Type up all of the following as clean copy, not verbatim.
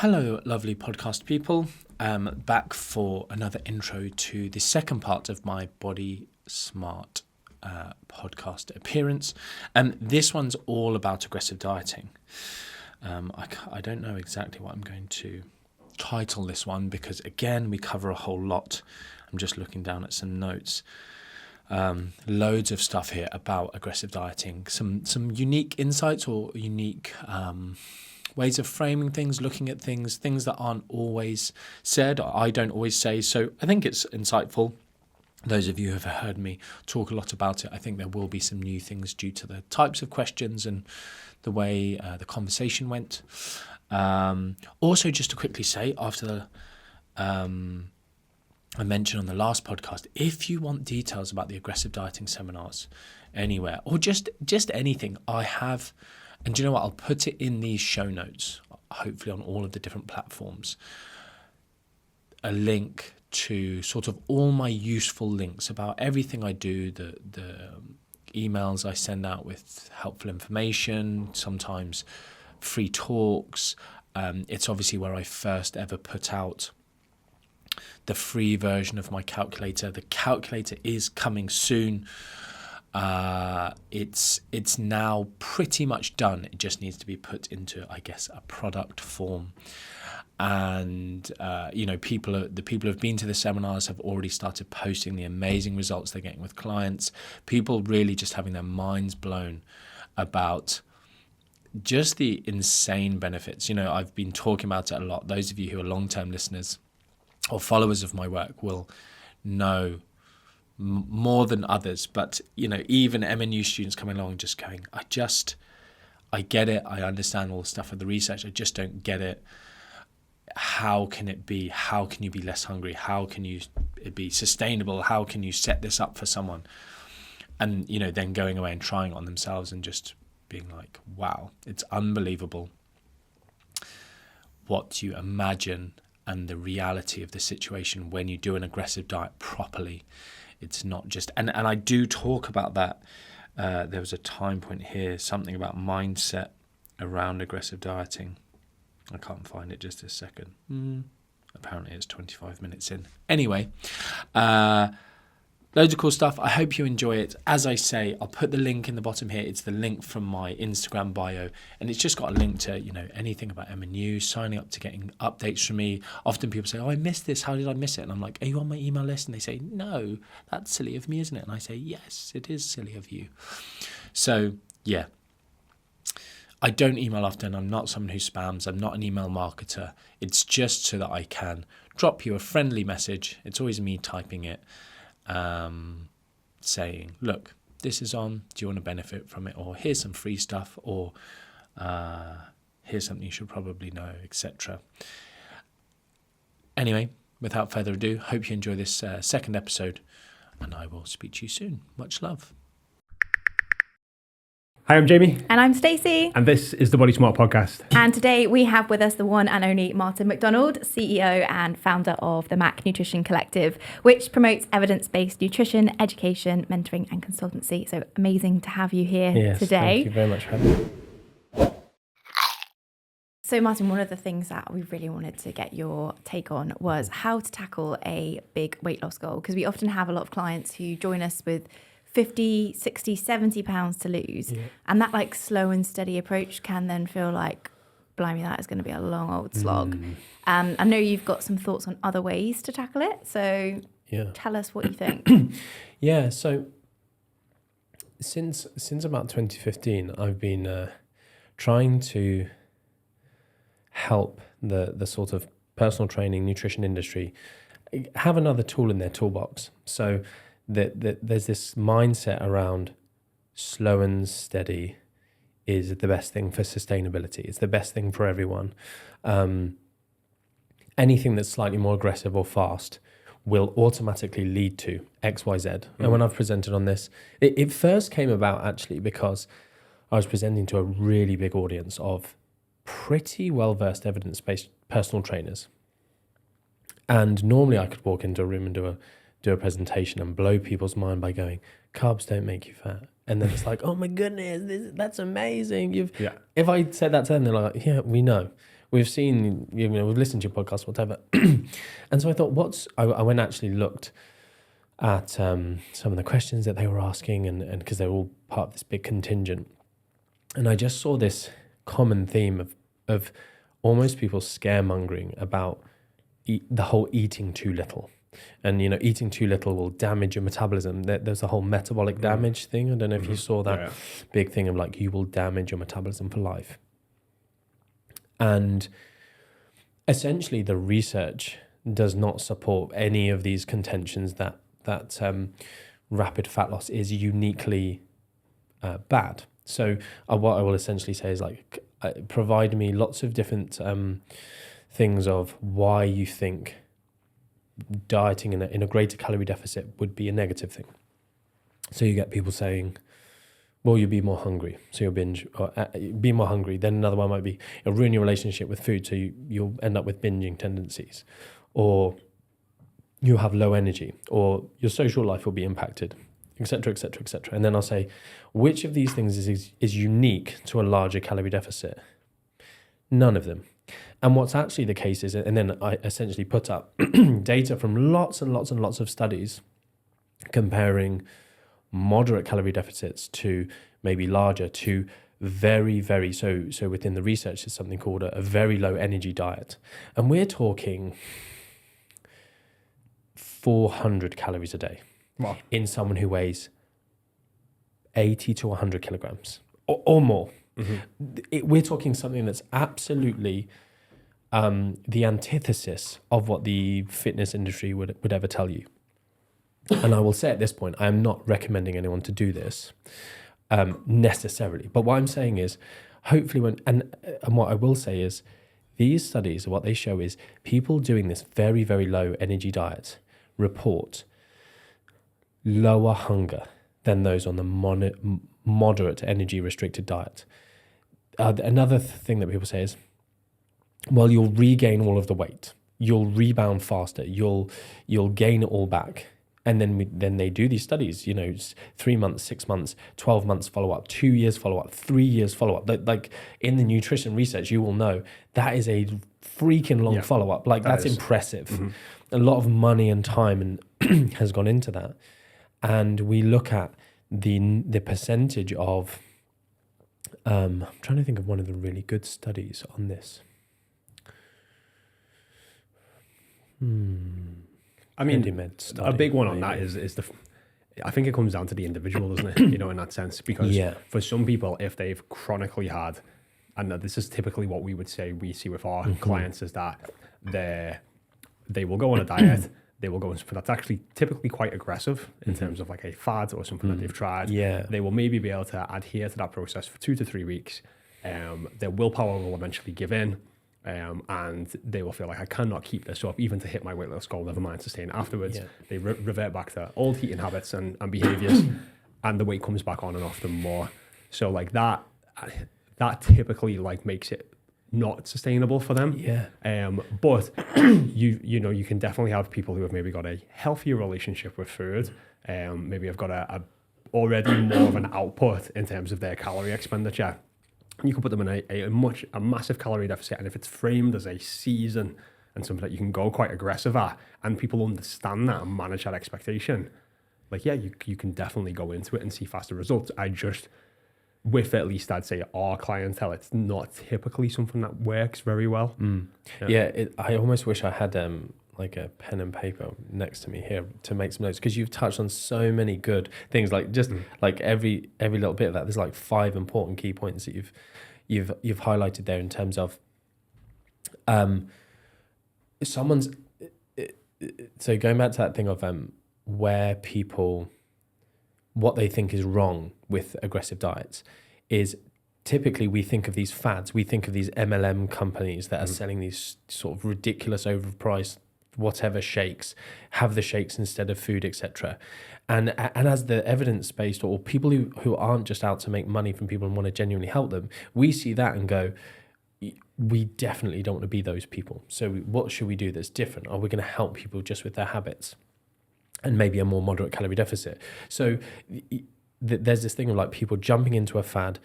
Hello, lovely podcast people. Back for another intro to the second part of my Body Smart podcast appearance. This one's all about aggressive dieting. I don't know exactly what I'm going to title this one because, again, we cover a whole lot. I'm just looking down at some notes. Loads of stuff here about aggressive dieting. Some unique insights or unique ways of framing things, looking at things that aren't always said, or I don't always say. So I think it's insightful. Those of you who have heard me talk a lot about it, I think there will be some new things due to the types of questions and the way the conversation went. Also, just to quickly say, after I mentioned on the last podcast, if you want details about the aggressive dieting seminars anywhere, or just anything, I have. And do you know what? I'll put it in these show notes, hopefully on all of the different platforms, a link to sort of all my useful links about everything I do, the emails I send out with helpful information, sometimes free talks. It's obviously where I first ever put out the free version of my calculator. The calculator is coming soon. It's now pretty much done. It just needs to be put into, I guess, a product form. And the people who have been to the seminars have already started posting the amazing results they're getting with clients. People really just having their minds blown about just the insane benefits. I've been talking about it a lot. Those of you who are long-term listeners or followers of my work will know more than others, but even MNU students coming along just going, I get it, I understand all the stuff of the research, I just don't get it. How can it be? How can you be less hungry? How can it be sustainable? How can you set this up for someone? And then going away and trying it on themselves and just being like, wow, it's unbelievable what you imagine and the reality of the situation when you do an aggressive diet properly. It's not just, and I do talk about that. There was a time point here, something about mindset around aggressive dieting. I can't find it, just a second. Apparently it's 25 minutes in. Anyway, loads of cool stuff. I hope you enjoy it. As I say, I'll put the link in the bottom here. It's the link from my Instagram bio, and it's just got a link to anything about M&U, signing up to getting updates from me. Often people say, "Oh, I missed this. How did I miss it?" And I'm like, "Are you on my email list?" And they say, "No, that's silly of me, isn't it?" And I say, "Yes, it is silly of you." So yeah, I don't email often. I'm not someone who spams. I'm not an email marketer. It's just so that I can drop you a friendly message. It's always me typing it. Saying, look, this is on, do you want to benefit from it? Or here's some free stuff, or here's something you should probably know, etc. Anyway, without further ado, hope you enjoy this second episode, and I will speak to you soon. Much love. Hi, I'm Jamie. And I'm Stacey. And this is the Body Smart podcast. And today we have with us the one and only Martin McDonald, CEO and founder of the MAC Nutrition Collective, which promotes evidence-based nutrition, education, mentoring and consultancy. So amazing to have you here today. Thank you very much for having me. So Martin, one of the things that we really wanted to get your take on was how to tackle a big weight loss goal. Because we often have a lot of clients who join us with 50, 60, 70 pounds to lose. Yeah. And that slow and steady approach can then feel like, blimey, that is going to be a long old slog. I know you've got some thoughts on other ways to tackle it. So tell us what you think. So since about 2015, I've been trying to help the sort of personal training, nutrition industry have another tool in their toolbox. So that there's this mindset around slow and steady is the best thing for sustainability. It's the best thing for everyone. Anything that's slightly more aggressive or fast will automatically lead to X, Y, Z. And when I've presented on this, it first came about actually because I was presenting to a really big audience of pretty well-versed evidence-based personal trainers. And normally I could walk into a room and do a presentation and blow people's mind by going, carbs don't make you fat. And then it's like, oh my goodness, that's amazing. If I said that to them, they're like, yeah, we know. we've seen, we've listened to your podcast, whatever. And so I thought, I went and actually looked at some of the questions that they were asking, and because they're all part of this big contingent. And I just saw this common theme of almost people scaremongering about the whole eating too little. And, eating too little will damage your metabolism. There's a whole metabolic damage thing. I don't know if you saw that big thing of like, you will damage your metabolism for life. And essentially the research does not support any of these contentions that rapid fat loss is uniquely bad. So what I will essentially say is like, provide me lots of different things of why you think dieting in a greater calorie deficit would be a negative thing. So you get people saying, well, you'll be more hungry, so you'll binge, or be more hungry. Then another one might be, it'll ruin your relationship with food, so you'll end up with binging tendencies. Or you'll have low energy, or your social life will be impacted, etc., etc., etc. And then I'll say, which of these things is unique to a larger calorie deficit? None of them. And what's actually the case is, and then I essentially put up data from lots and lots and lots of studies comparing moderate calorie deficits to maybe larger to very, very, so within the research is something called a very low energy diet. And we're talking 400 calories a day. Wow. In someone who weighs 80 to 100 kilograms or more. We're talking something that's absolutely the antithesis of what the fitness industry would ever tell you. And I will say at this point, I am not recommending anyone to do this necessarily. But what I'm saying is, hopefully and what I will say is, these studies, what they show is people doing this very, very low energy diet report lower hunger than those on the moderate energy restricted diet. Another thing that people say is, well, you'll regain all of the weight, you'll rebound faster, you'll gain it all back. And then they do these studies, 3 months, 6 months, 12 months follow-up, 2 years follow-up, 3 years follow-up. Like in the nutrition research, you will know that is a freaking long follow-up. Like that's impressive. A lot of money and time has gone into that. And we look at the percentage of, I'm trying to think of one of the really good studies on this. I mean, a big one on that is I think it comes down to the individual, doesn't it? In that sense, because for some people, if they've chronically had, and this is typically what we would say we see with our clients, is that they will go on a diet, they will go on something that's actually typically quite aggressive in terms of like a fad or something that they've tried. They will maybe be able to adhere to that process for 2 to 3 weeks. Their willpower will eventually give in. And they will feel like, I cannot keep this up even to hit my weight loss goal, never mind sustain afterwards. They revert back to old eating habits and behaviors, and the weight comes back on and off them more. So like that typically like makes it not sustainable for them. But you can definitely have people who have maybe got a healthier relationship with food, maybe have got a already more of an output in terms of their calorie expenditure. You can put them in a massive calorie deficit, and if it's framed as a season and something that you can go quite aggressive at, and people understand that and manage that expectation, like you can definitely go into it and see faster results. With at least I'd say our clientele, it's not typically something that works very well. I almost wish I had like a pen and paper next to me here to make some notes, because you've touched on so many good things, like just like every little bit of that. There's like 5 important key points that you've highlighted there in terms of so going back to that thing of where people, what they think is wrong with aggressive diets is typically we think of these fads, we think of these MLM companies that are selling these sort of ridiculous overpriced whatever shakes, have the shakes instead of food, etc. And as the evidence-based, or people who aren't just out to make money from people and want to genuinely help them, we see that and go, we definitely don't want to be those people. So what should we do that's different? Are we going to help people just with their habits and maybe a more moderate calorie deficit? So there's this thing of like people jumping into a fad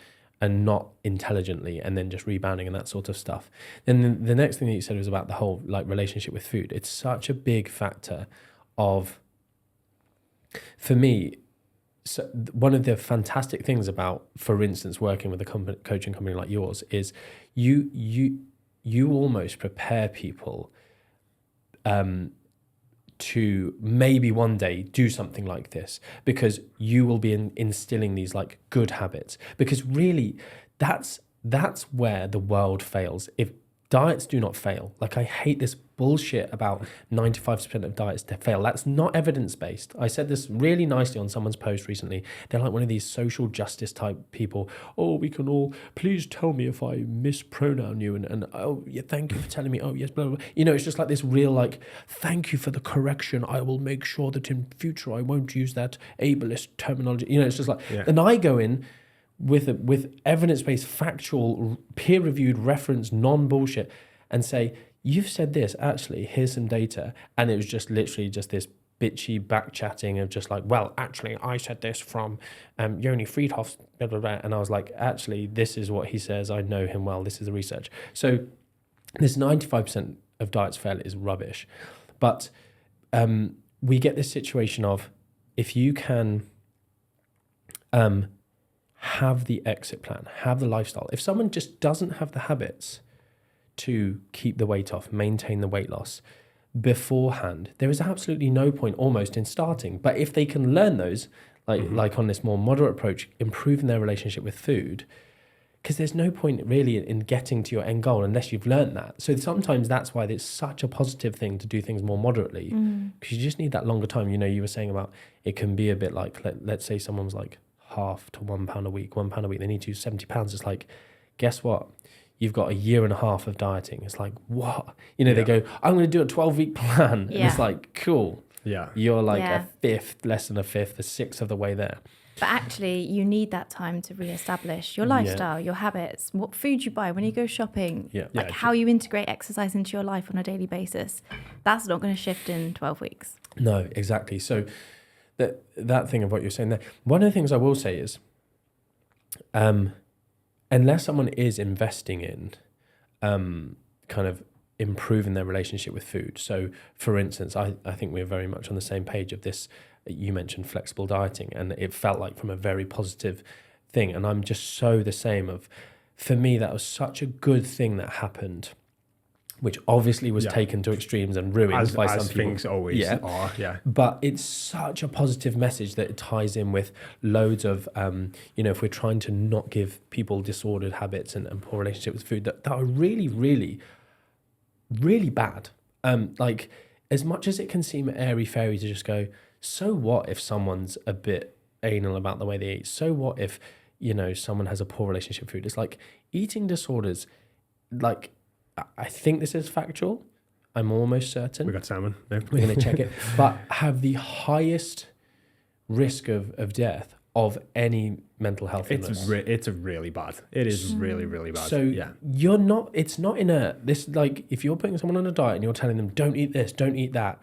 and not intelligently, and then just rebounding and that sort of stuff. Then the next thing that you said was about the whole like relationship with food. It's such a big factor of, for me, so one of the fantastic things about, for instance, working with a coaching company like yours is you almost prepare people to maybe one day do something like this, because you will be instilling these like good habits. Because really, that's where the world fails. If diets do not fail, like I hate this bullshit about 95% of diets to fail. That's not evidence-based. I said this really nicely on someone's post recently. They're like one of these social justice type people. Oh, we can all, please tell me if I mispronoun you, and oh yeah, thank you for telling me, oh yes, blah, blah, blah. You know, it's just like this real like, thank you for the correction. I will make sure that in future I won't use that ableist terminology. You know, it's just like, and I go in with evidence-based, factual, peer-reviewed reference, non-bullshit, and say, you've said this, actually, here's some data. And it was just literally just this bitchy back chatting of just like, well, actually, I said this from Yoni Friedhoff's blah, blah, blah. And I was like, actually, this is what he says. I know him well. This is the research. So this 95% of diets fail is rubbish. But we get this situation of, if you can have the exit plan, have the lifestyle. If someone just doesn't have the habits to keep the weight off, maintain the weight loss beforehand, there is absolutely no point almost in starting. But if they can learn those, like on this more moderate approach, improving their relationship with food, because there's no point really in getting to your end goal unless you've learned that. So sometimes that's why it's such a positive thing to do things more moderately, because you just need that longer time. You know, you were saying about it can be a bit like, let's say someone was like half to £1 a week, £1 a week, they need to use 70 pounds. It's like, guess what? You've got a year and a half of dieting. It's like, what? You know, they go, I'm going to do a 12-week plan. And it's like, cool. Yeah. You're like a fifth, less than a fifth, a sixth of the way there. But actually, you need that time to reestablish your lifestyle, your habits, what food you buy, when you go shopping, like how you integrate exercise into your life on a daily basis. That's not going to shift in 12 weeks. No, exactly. So that thing of what you're saying there, one of the things I will say is, unless someone is investing in kind of improving their relationship with food. So for instance, I think we're very much on the same page of this. You mentioned flexible dieting, and it felt like from a very positive thing. And I'm just so the same of, for me, that was such a good thing that happened, which obviously was taken to extremes and ruined by some people. Things always are, But it's such a positive message that it ties in with loads of, if we're trying to not give people disordered habits and poor relationship with food that are really, really, really bad. Like, as much as it can seem airy-fairy to just go, so what if someone's a bit anal about the way they eat? So what if, someone has a poor relationship with food? It's like eating disorders, like, I think this is factual. I'm almost certain. We got salmon. We're going to check it. But have the highest risk of death of any mental health illness. It's really bad. It is really, really bad. So it's not in this, like, if you're putting someone on a diet and you're telling them, don't eat this, don't eat that.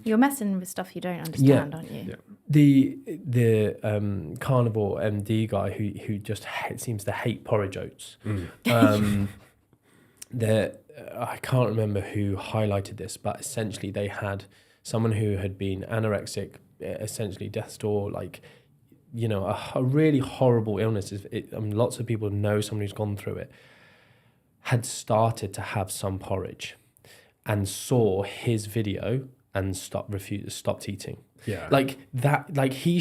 You're messing with stuff you don't understand, aren't you? Yeah. The carnivore MD guy who just seems to hate porridge oats. I can't remember who highlighted this, but essentially they had someone who had been anorexic, essentially death's door, like, a really horrible illness. Lots of people know someone who's gone through it, had started to have some porridge and saw his video and stopped eating. Yeah. Like that, like he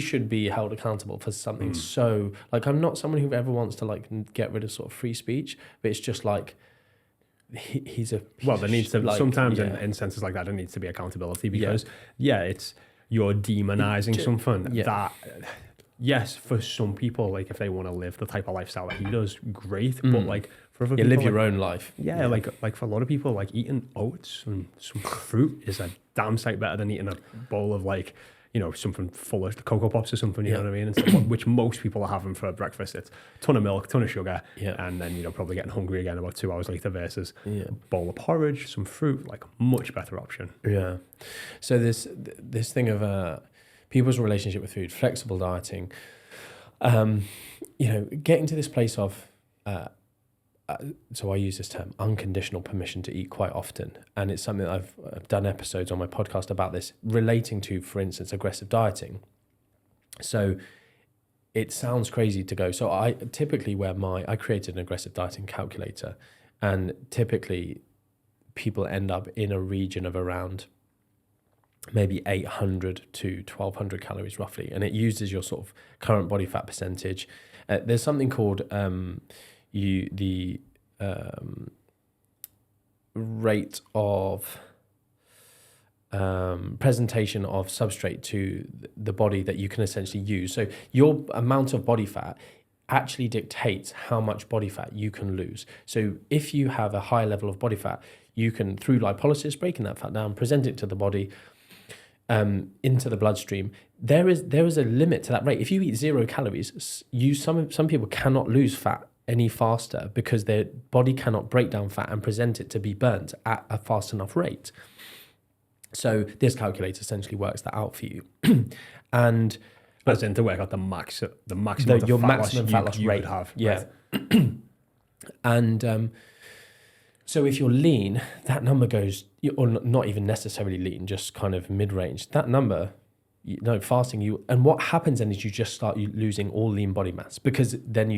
should be held accountable for something. So, like, I'm not someone who ever wants to like get rid of sort of free speech, but it's just like he's a there needs to sometimes in senses like that there needs to be accountability, because it's you're demonizing something that yes, for some people, like if they want to live the type of lifestyle that he does, great, but like for other people, live your own life. Like for a lot of people, like eating oats and some fruit is a damn sight better than eating a bowl of like, something full of Cocoa Pops or something, you know what I mean? And so, which most people are having for breakfast. It's a ton of milk, ton of sugar, and then, probably getting hungry again about 2 hours later versus a bowl of porridge, some fruit, like much better option. Yeah. So this thing of people's relationship with food, flexible dieting, getting to this place of, so I use this term, unconditional permission to eat quite often. And it's something that I've done episodes on my podcast about this, relating to, for instance, aggressive dieting. So it sounds crazy to go. So I typically I created an aggressive dieting calculator, and typically people end up in a region of around maybe 800 to 1200 calories roughly. And it uses your sort of current body fat percentage. There's something called the rate of presentation of substrate to the body that you can essentially use. So your amount of body fat actually dictates how much body fat you can lose. So if you have a high level of body fat, you can, through lipolysis, breaking that fat down, present it to the body, into the bloodstream. There is a limit to that rate. If you eat 0 calories, some people cannot lose fat any faster because their body cannot break down fat and present it to be burnt at a fast enough rate. So this calculator essentially works that out for you. And as in to work out the maximum your maximum fat loss rate. Have. Yeah. Right. And so if you're lean, that number goes, or not even necessarily lean, just kind of mid-range. That number, fasting, and what happens then is you just start losing all lean body mass, because then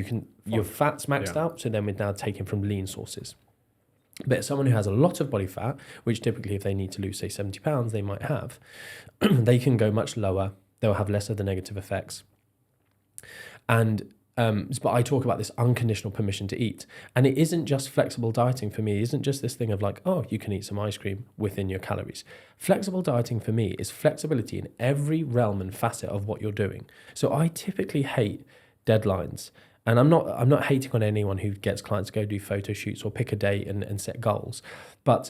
your fat's maxed out. So then we're now taking from lean sources. But someone who has a lot of body fat, which typically if they need to lose, say 70 pounds, they might have, they can go much lower. They'll have less of the negative effects. And but I talk about this unconditional permission to eat. And it isn't just flexible dieting for me. It isn't just this thing of like, oh, you can eat some ice cream within your calories. Flexible dieting for me is flexibility in every realm and facet of what you're doing. So I typically hate deadlines. And I'm not hating on anyone who gets clients to go do photo shoots or pick a date and set goals. But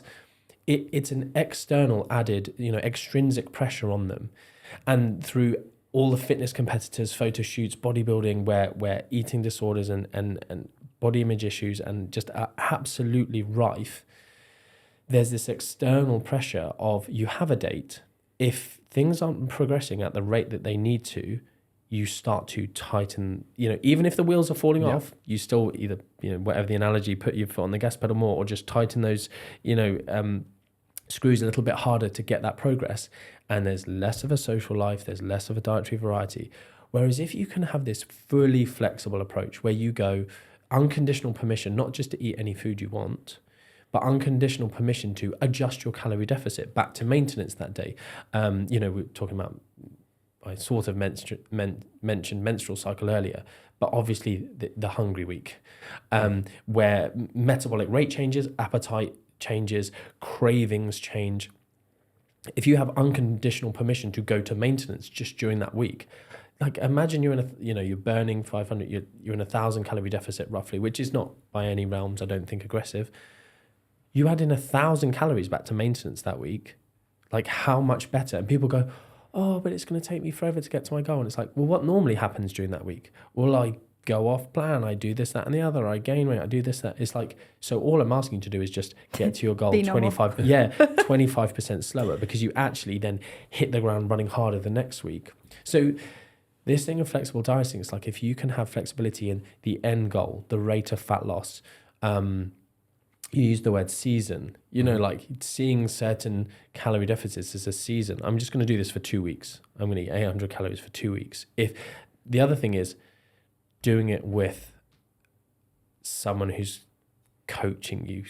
it's an external added, extrinsic pressure on them. And through all the fitness competitors, photo shoots, bodybuilding, where eating disorders and body image issues and just are absolutely rife, there's this external pressure of you have a date. If things aren't progressing at the rate that they need to, you start to tighten, even if the wheels are falling off, you still either, whatever the analogy, put your foot on the gas pedal more, or just tighten those, screws a little bit harder to get that progress. And there's less of a social life, there's less of a dietary variety. Whereas if you can have this fully flexible approach where you go unconditional permission, not just to eat any food you want, but unconditional permission to adjust your calorie deficit back to maintenance that day. We're talking about, I sort of mentioned menstrual cycle earlier, but obviously the hungry week, where metabolic rate changes, appetite changes, cravings change. If you have unconditional permission to go to maintenance just during that week, like imagine you're in you're burning 500, you're in 1,000 calorie deficit roughly, which is not by any realms, I don't think, aggressive. You add in 1,000 calories back to maintenance that week, like how much better? And people go, oh, but it's going to take me forever to get to my goal. And it's like, well, what normally happens during that week? Well, I go off plan, I do this, that, and the other, I gain weight, I do this, that. It's like, so all I'm asking you to do is just get to your goal 25% slower, because you actually then hit the ground running harder the next week. So this thing of flexible dieting, it's like if you can have flexibility in the end goal, the rate of fat loss, you use the word season, like seeing certain calorie deficits as a season. I'm just going to do this for 2 weeks. I'm going to eat 800 calories for 2 weeks. If the other thing is doing it with someone who's coaching you,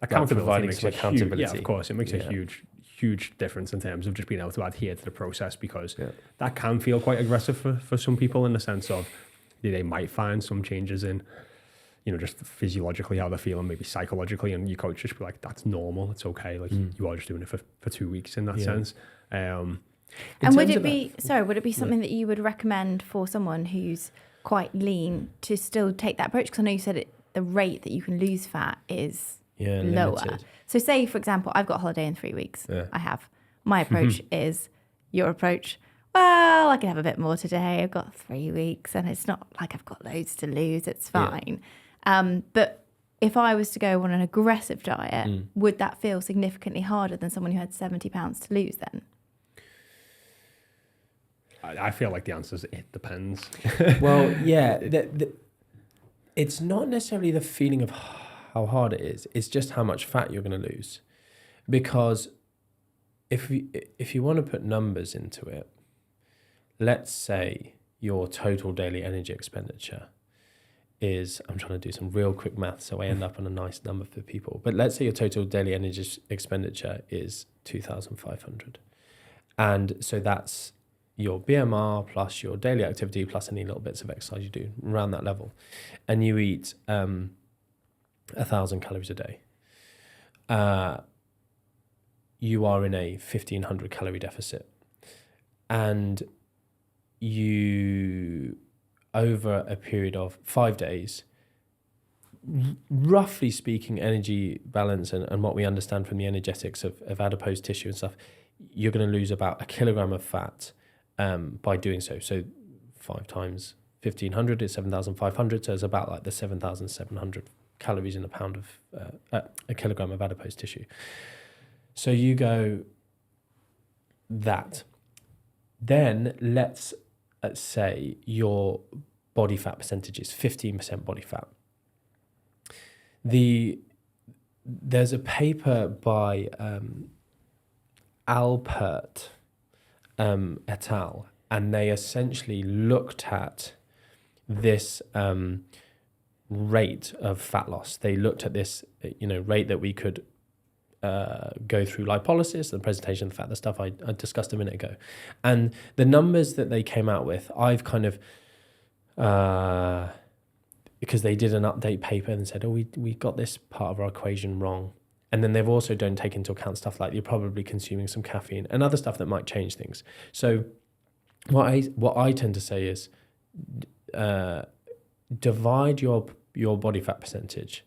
providing some accountability. Yeah, of course, it makes a huge difference in terms of just being able to adhere to the process, because that can feel quite aggressive for some people, in the sense of they might find some changes in, just physiologically how they're feeling, maybe psychologically, and your coach just be like, that's normal, it's okay, like you are just doing it for 2 weeks in that sense. And would it be something that you would recommend for someone who's quite lean to still take that approach? Because I know you said the rate that you can lose fat is lower. Limited. So say, for example, I've got a holiday in 3 weeks. I have. My approach is your approach. Well, I can have a bit more today. I've got 3 weeks and it's not like I've got loads to lose. It's fine. But if I was to go on an aggressive diet, would that feel significantly harder than someone who had 70 pounds to lose then? I feel like the answer is it depends. Well, yeah, it's not necessarily the feeling of how hard it is. It's just how much fat you're going to lose. Because if you want to put numbers into it, let's say your total daily energy expenditure is, I'm trying to do some real quick math so I end up on a nice number for people, but let's say your total daily energy expenditure is 2,500. And so that's your BMR plus your daily activity plus any little bits of exercise you do around that level. And you eat 1,000 calories a day. You are in a 1,500 calorie deficit. And you, over a period of 5 days, roughly speaking, energy balance and what we understand from the energetics of adipose tissue and stuff, you're going to lose about 1 kilogram of fat by doing so. So 5 times 1,500 is 7,500. So it's about like the 7,700 calories in a pound of a kilogram of adipose tissue. So you go that. Then let's say your body fat percentage is 15% body fat. There's a paper by Alpert et al., and they essentially looked at this rate of fat loss. They looked at this, rate that we could go through lipolysis, the presentation of fat, the stuff I discussed a minute ago. And the numbers that they came out with, I've kind of, because they did an update paper and said, we got this part of our equation wrong. And then they've also don't take into account stuff like you're probably consuming some caffeine and other stuff that might change things. So what I tend to say is divide your body fat percentage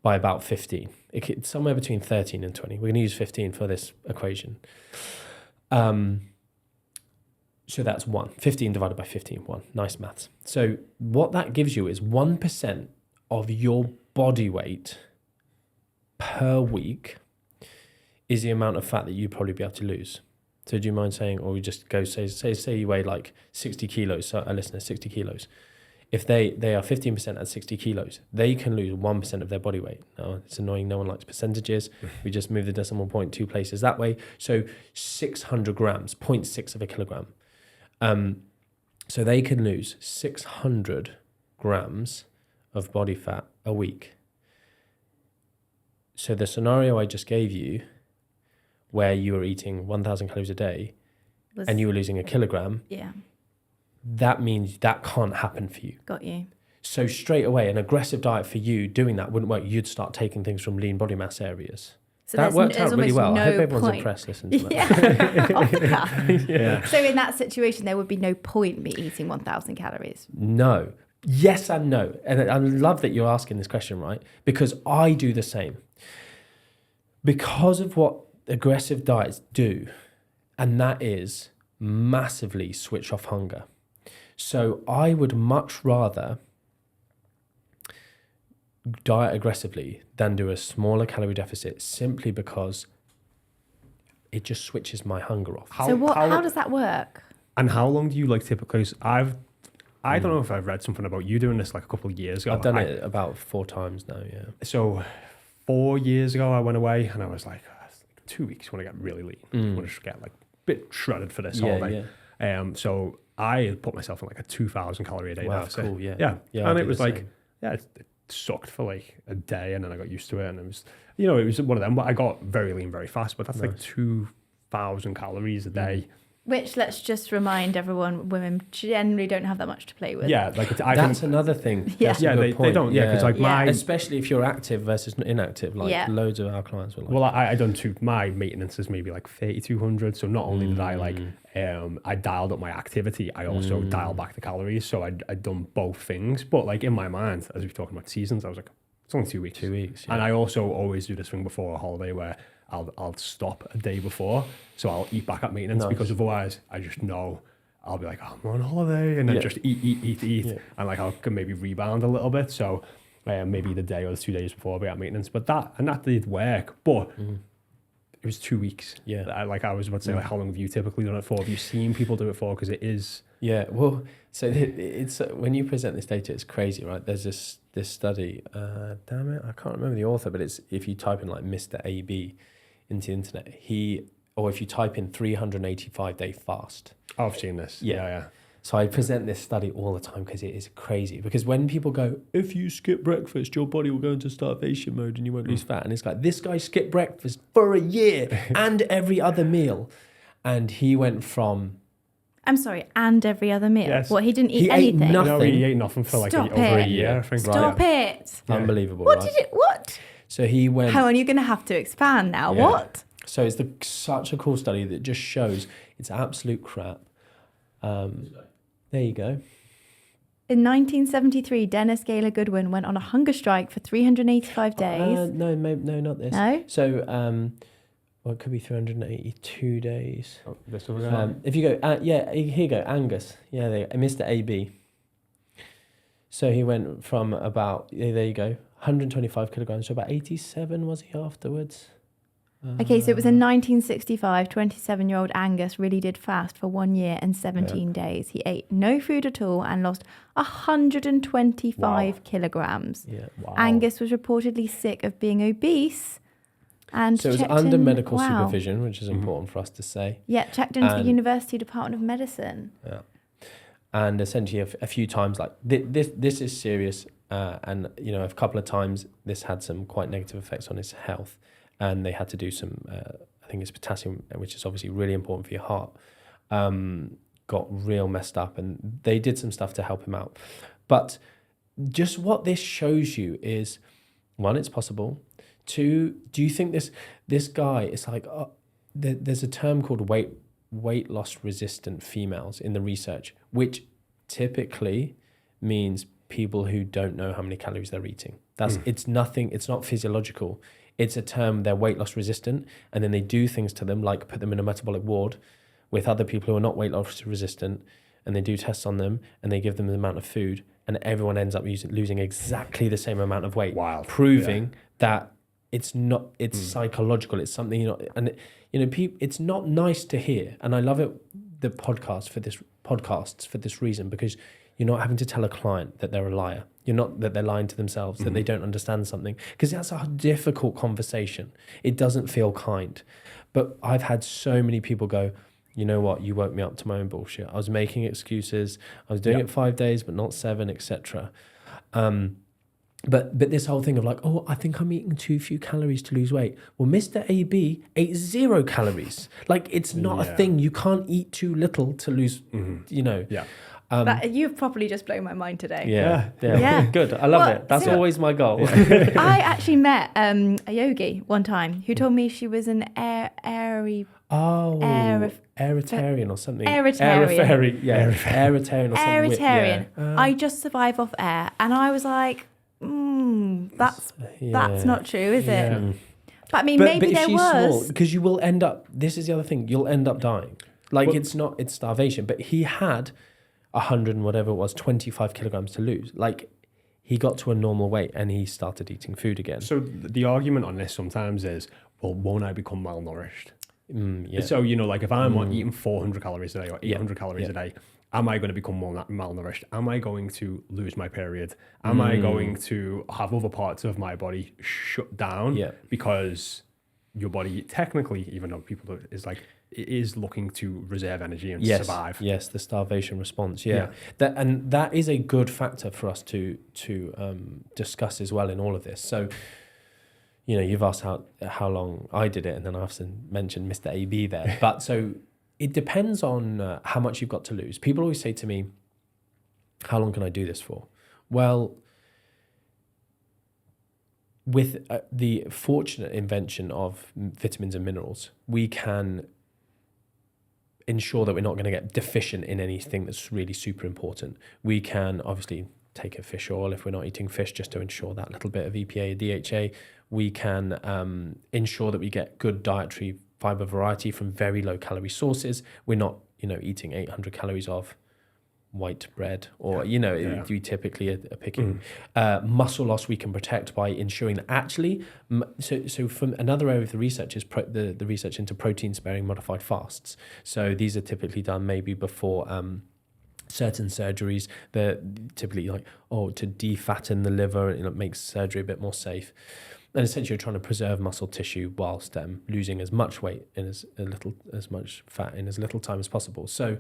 by about 15. It's somewhere between 13 and 20. We're going to use 15 for this equation. So that's 1. 15 divided by 15, 1. Nice maths. So what that gives you is 1% of your body weight per week is the amount of fat that you'd probably be able to lose. So do you mind saying, or we just go say you weigh like 60 kilos, so a listener, 60 kilos. If they are 15% at 60 kilos, they can lose 1% of their body weight. Now, it's annoying. No one likes percentages. We just move the decimal point 2 places that way. So 600 grams, 0.6 of a kilogram. So they can lose 600 grams of body fat a week. So the scenario I just gave you, where you were eating 1,000 calories a day and you were losing a kilogram, that means that can't happen for you. Got you. So straight away, an aggressive diet for you doing that wouldn't work. You'd start taking things from lean body mass areas. So that worked out really well. I hope everyone's impressed listening to that. Yeah. So in that situation, there would be no point me eating 1,000 calories. No. Yes and no. And I love that you're asking this question, right? Because I do the same. Because of what aggressive diets do, and that is massively switch off hunger. So I would much rather diet aggressively than do a smaller calorie deficit, simply because it just switches my hunger off. How does that work? And how long do you typically? I don't know if I've read something about you doing this like a couple of years ago. I've done it about 4 times now, yeah. So 4 years ago I went away and I was like, 2 weeks when I get really lean. I want to just get like a bit shredded for this holiday. Yeah. So I had put myself in like a 2,000 calorie a day deficit. Cool, yeah. And it was like, it sucked for like a day, and then I got used to it, and it was, it was one of them. But I got very lean very fast. But that's like 2,000 calories a day. Which, let's just remind everyone, women generally don't have that much to play with. Yeah, that's another thing. Yeah, they don't. Yeah, because especially if you're active versus inactive, loads of our clients were like. Well, I done my maintenance is maybe like 3,200. So not only did I I dialed up my activity, I also dialed back the calories. So I'd done both things. But like in my mind, as we were talking about seasons, I was like, it's only 2 weeks. 2 weeks. Yeah. And I also always do this thing before a holiday where I'll stop a day before, so I'll eat back at maintenance, because otherwise I just know I'll be like, I'm on holiday, and then just eat, and like I can maybe rebound a little bit. So maybe the day or the 2 days before I'll be at maintenance, but that did work. But it was 2 weeks. Yeah. I was about to say, like, how long have you typically done it for? Have you seen people do it for? Because it is. Yeah. Well, so it's when you present this data, it's crazy, right? There's this study. Damn it, I can't remember the author, but it's if you type in like Mr. AB into the internet, or if you type in 385-day fast. Oh, I've seen this. Yeah. So I present this study all the time because it is crazy. Because when people go, if you skip breakfast, your body will go into starvation mode and you won't lose fat. And it's like, this guy skipped breakfast for a year and every other meal. And he went from... I'm sorry, and every other meal? Yes. What, he didn't eat anything? Ate nothing. No, he ate nothing for like over a year, I think. Stop it. Yeah. Unbelievable, What right? What? So he went... Hang on, you're going to have to expand now. Yeah. What? So it's such a cool study that just shows it's absolute crap. There you go. In 1973, Dennis Gaylor Goodwin went on a hunger strike for 385 days. No, not this. No? So, well, it could be 382 days. Oh, this over there. If you go, here you go, Angus. Yeah, Mr. AB. So he went from about, there you go, 125 kilograms to about 87, was he, afterwards? Okay, so it was in 1965, 27-year-old Angus really did fast for 1 year and 17 days. He ate no food at all and lost 125 kilograms. Yeah. Wow. Angus was reportedly sick of being obese and So it was checked under in- medical wow. supervision, which is important for us to say. Yeah, checked into the And- University Department of Medicine. Yeah. And essentially a few times, like, this is serious. And, you know, a couple of times this had some quite negative effects on his health. And they had to do some, I think it's potassium, which is obviously really important for your heart, got real messed up. And they did some stuff to help him out. But just what this shows you is, one, it's possible. Two, do you think this guy, it's like, there's a term called weight loss resistant females in the research, which typically means people who don't know how many calories they're eating. It's not physiological. It's a term, they're weight loss resistant, and then they do things to them, like put them in a metabolic ward with other people who are not weight loss resistant, and they do tests on them, and they give them the amount of food, and everyone ends up losing exactly the same amount of weight, proving that it's psychological. It's something, it's not nice to hear, and I love it. The podcasts for this reason, because you're not having to tell a client that they're a liar. You're not that they're lying to themselves, that they don't understand something, because that's a difficult conversation. It doesn't feel kind. But I've had so many people go, you know what, you woke me up to my own bullshit. I was making excuses. I was doing it 5 days, but not 7, etc. But this whole thing of like, oh, I think I'm eating too few calories to lose weight. Well, Mr. AB ate 0 calories. Like, it's not a thing. You can't eat too little to lose, Yeah. You've probably just blown my mind today. Yeah. Good. I love it. That's always my goal. I actually met a yogi one time who told me she was an aeritarian or something. Aeritarian. Aeritarian or something. Aeritarian. I just survive off air. And I was like, that's not true, is it? But I mean, maybe there was. Because you will end up, this is the other thing, you'll end up dying. Like, it's starvation. But he had 100 and whatever it was, 25 kilograms to lose. Like, he got to a normal weight and he started eating food again. So the argument on this sometimes is, well, won't I become malnourished? So, like if I'm eating 400 calories a day or 800 calories a day, am I going to become more malnourished? Am I going to lose my period? Am I going to have other parts of my body shut down? Yeah. Because your body technically, even though people is like, it is looking to reserve energy and survive. Yes, the starvation response. Yeah. That is a good factor for us to discuss as well in all of this. So, you've asked how long I did it, and then I often mentioned Mr. AB there. But so it depends on how much you've got to lose. People always say to me, how long can I do this for? Well, with the fortunate invention of vitamins and minerals, we can ensure that we're not going to get deficient in anything that's really super important. We can obviously take a fish oil if we're not eating fish, just to ensure that little bit of EPA, DHA. We can ensure that we get good dietary fiber variety from very low calorie sources. We're not, eating 800 calories of white bread, or you typically are picking muscle loss. We can protect by ensuring that actually. So from another area of the research is the research into protein sparing modified fasts. So these are typically done maybe before certain surgeries. They're typically like to defatten the liver, and it makes surgery a bit more safe. And essentially, you're trying to preserve muscle tissue whilst losing as much weight in as much fat in as little time as possible. So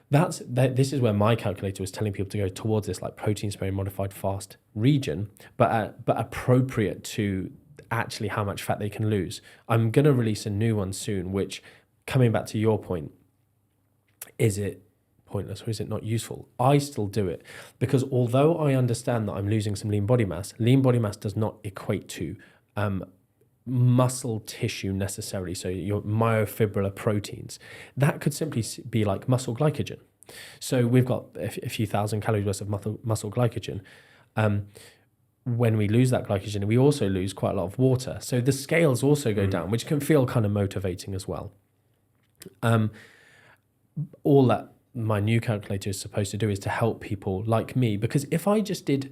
this is where my calculator was telling people to go towards this like protein sparing modified fast region, but appropriate to actually how much fat they can lose. I'm going to release a new one soon, which, coming back to your point, is it pointless or is it not useful? I still do it because although I understand that I'm losing some lean body mass does not equate to muscle tissue necessarily. So your myofibrillar proteins, that could simply be like muscle glycogen. So we've got a few thousand calories worth of muscle glycogen. When we lose that glycogen, we also lose quite a lot of water. So the scales also go down, which can feel kind of motivating as well. All that my new calculator is supposed to do is to help people like me, because if I just did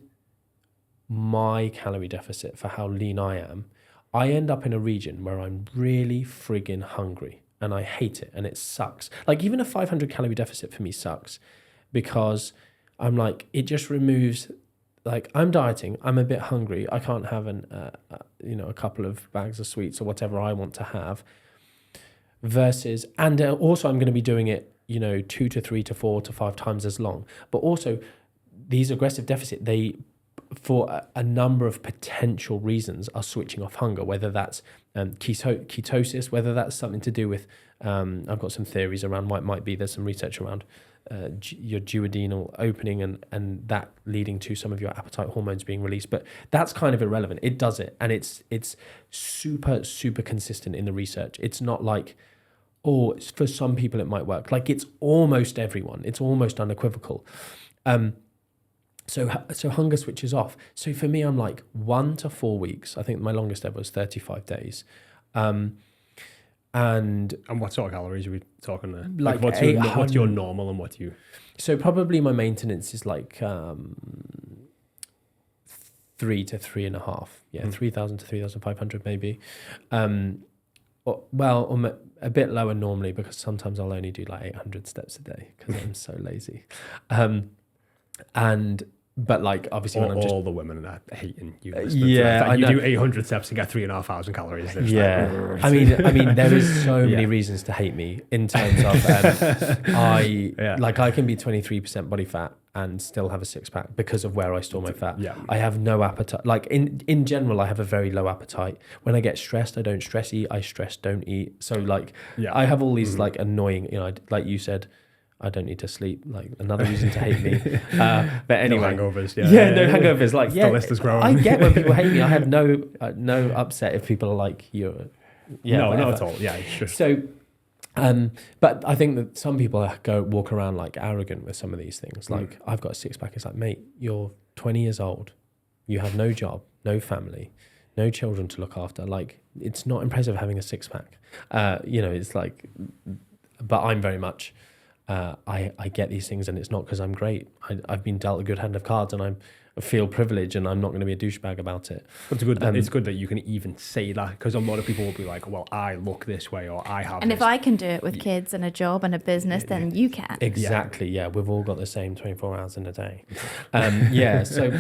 my calorie deficit for how lean I am, I end up in a region where I'm really friggin' hungry and I hate it and it sucks. Like even a 500 calorie deficit for me sucks because I'm like, it just removes, like I'm dieting, I'm a bit hungry, I can't have a couple of bags of sweets or whatever I want to have versus, and also I'm going to be doing it 2 to 3 to 4 to 5 times as long. But also these aggressive deficit, they, for a number of potential reasons, are switching off hunger, whether that's ketosis, whether that's something to do with, I've got some theories around what it might be. There's some research around your duodenal opening and that leading to some of your appetite hormones being released. But that's kind of irrelevant. It does it. And it's super, super consistent in the research. It's not like, for some people it might work. Like it's almost everyone. It's almost unequivocal. So hunger switches off. So for me, I'm like 1 to 4 weeks. I think my longest ever was 35 days. And what sort of calories are we talking there? Like what's your normal and what you? So probably my maintenance is like 3 to 3.5. Yeah, 3,000 to 3,500 maybe. A bit lower normally because sometimes I'll only do like 800 steps a day because I'm so lazy. But like obviously when I'm just all the women are hating you. I know. You do 800 steps and get 3,500 calories. Yeah, I mean there is so many reasons to hate me in terms of I can be 23% body fat and still have a six-pack because of where I store my fat. Yeah. I have no appetite. Like in general, I have a very low appetite. When I get stressed, I don't stress eat. I stress don't eat. So I have all these like annoying, like you said, I don't need to sleep. Like another reason to hate me. But anyway, no hangovers. No hangovers. Like the list is growing. I get when people hate me. I have no upset if people are like you. Yeah, no, whatever. not at all. Yeah, sure. So, but I think that some people walk around like arrogant with some of these things. Like I've got a six-pack. It's like, mate, you're 20 years old. You have no job, no family, no children to look after. Like it's not impressive having a six-pack. It's like, but I'm very much. I get these things and it's not because I'm great. I've been dealt a good hand of cards and I feel privileged and I'm not going to be a douchebag about it. But it's good that you can even say that, because a lot of people will be like, well, I look this way or I have and this. if I can do it with kids and a job and a business, then you can. Exactly, yeah. We've all got the same 24 hours in a day. So